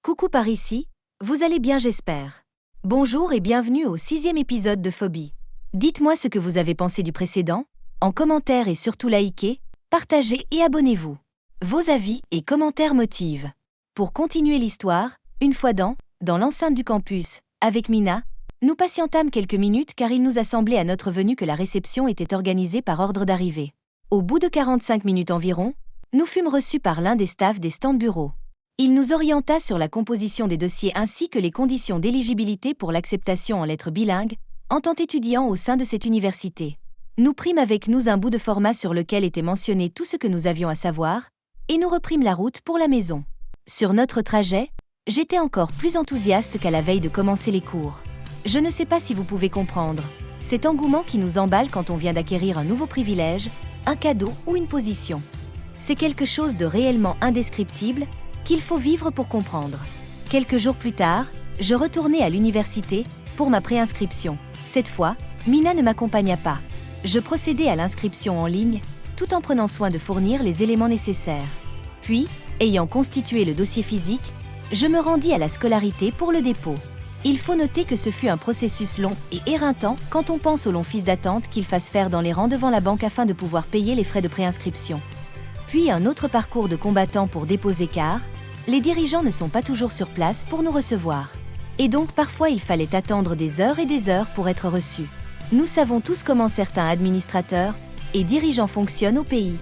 Coucou par ici, vous allez bien j'espère. Bonjour et bienvenue au 6e épisode de Phobie. Dites-moi ce que vous avez pensé du précédent, en commentaire et surtout likez, partagez et abonnez-vous. Vos avis et commentaires motivent. Pour continuer l'histoire, une fois dans l'enceinte du campus, avec Mina, nous patientâmes quelques minutes car il nous a semblé à notre venue que la réception était organisée par ordre d'arrivée. Au bout de 45 minutes environ, nous fûmes reçus par l'un des staffs des stands bureaux. Il nous orienta sur la composition des dossiers ainsi que les conditions d'éligibilité pour l'acceptation en lettres bilingues, en tant qu'étudiant au sein de cette université. Nous prîmes avec nous un bout de format sur lequel était mentionné tout ce que nous avions à savoir, et nous reprîmes la route pour la maison. Sur notre trajet, j'étais encore plus enthousiaste qu'à la veille de commencer les cours. Je ne sais pas si vous pouvez comprendre, cet engouement qui nous emballe quand on vient d'acquérir un nouveau privilège, un cadeau ou une position. C'est quelque chose de réellement indescriptible, qu'il faut vivre pour comprendre. Quelques jours plus tard, je retournai à l'université pour ma préinscription. Cette fois, Mina ne m'accompagna pas. Je procédai à l'inscription en ligne, tout en prenant soin de fournir les éléments nécessaires. Puis, ayant constitué le dossier physique, je me rendis à la scolarité pour le dépôt. Il faut noter que ce fut un processus long et éreintant quand on pense aux longs files d'attente qu'il fasse faire dans les rangs devant la banque afin de pouvoir payer les frais de préinscription. Puis un autre parcours de combattant pour déposer car les dirigeants ne sont pas toujours sur place pour nous recevoir. Et donc parfois il fallait attendre des heures et des heures pour être reçus. Nous savons tous comment certains administrateurs et dirigeants fonctionnent au pays.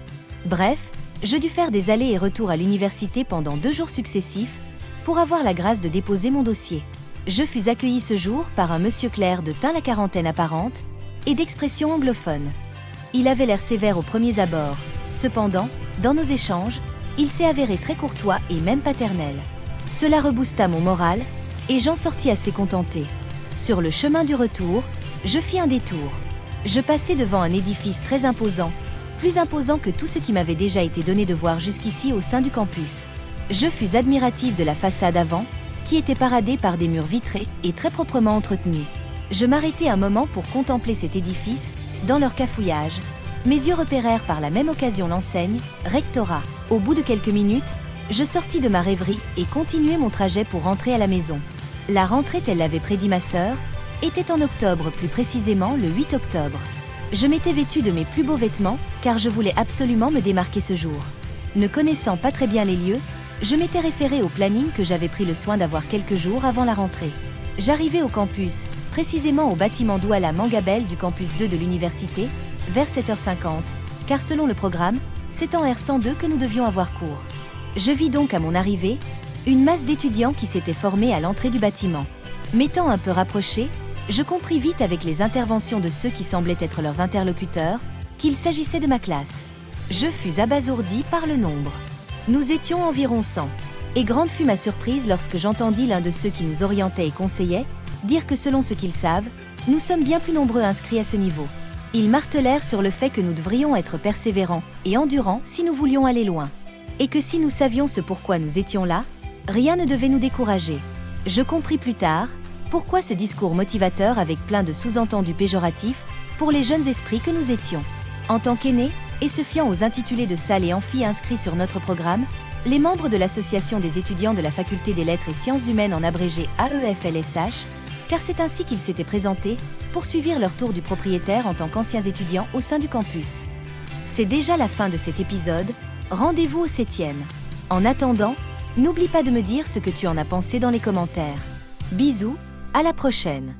Bref, je dus faire des allers et retours à l'université pendant 2 jours successifs pour avoir la grâce de déposer mon dossier. Je fus accueilli ce jour par un monsieur clair de teint la quarantaine apparente et d'expression anglophone. Il avait l'air sévère aux premiers abords. Cependant, dans nos échanges, il s'est avéré très courtois et même paternel. Cela reboosta mon moral, et j'en sortis assez contenté. Sur le chemin du retour, je fis un détour. Je passai devant un édifice très imposant, plus imposant que tout ce qui m'avait déjà été donné de voir jusqu'ici au sein du campus. Je fus admiratif de la façade avant, qui était paradée par des murs vitrés et très proprement entretenus. Je m'arrêtai un moment pour contempler cet édifice, dans leur cafouillage. Mes yeux repérèrent par la même occasion l'enseigne « Rectorat ». Au bout de quelques minutes, je sortis de ma rêverie et continuai mon trajet pour rentrer à la maison. La rentrée, telle l'avait prédit ma sœur, était en octobre, plus précisément le 8 octobre. Je m'étais vêtue de mes plus beaux vêtements, car je voulais absolument me démarquer ce jour. Ne connaissant pas très bien les lieux, je m'étais référée au planning que j'avais pris le soin d'avoir quelques jours avant la rentrée. J'arrivai au campus, précisément au bâtiment Douala Mangabel du campus 2 de l'université, vers 7h50, car selon le programme, c'est en R102 que nous devions avoir cours. Je vis donc à mon arrivée, une masse d'étudiants qui s'étaient formés à l'entrée du bâtiment. M'étant un peu rapproché, je compris vite avec les interventions de ceux qui semblaient être leurs interlocuteurs, qu'il s'agissait de ma classe. Je fus abasourdi par le nombre. Nous étions environ 100. Et grande fut ma surprise lorsque j'entendis l'un de ceux qui nous orientait et conseillait dire que selon ce qu'ils savent, nous sommes bien plus nombreux inscrits à ce niveau. Ils martelèrent sur le fait que nous devrions être persévérants et endurants si nous voulions aller loin. Et que si nous savions ce pourquoi nous étions là, rien ne devait nous décourager. Je compris plus tard pourquoi ce discours motivateur avec plein de sous-entendus péjoratifs pour les jeunes esprits que nous étions. En tant qu'aînés, et se fiant aux intitulés de salles et amphis inscrits sur notre programme, les membres de l'association des étudiants de la faculté des lettres et sciences humaines en abrégé AEFLSH, car c'est ainsi qu'ils s'étaient présentés, poursuivirent leur tour du propriétaire en tant qu'anciens étudiants au sein du campus. C'est déjà la fin de cet épisode, rendez-vous au 7e. En attendant, n'oublie pas de me dire ce que tu en as pensé dans les commentaires. Bisous, à la prochaine.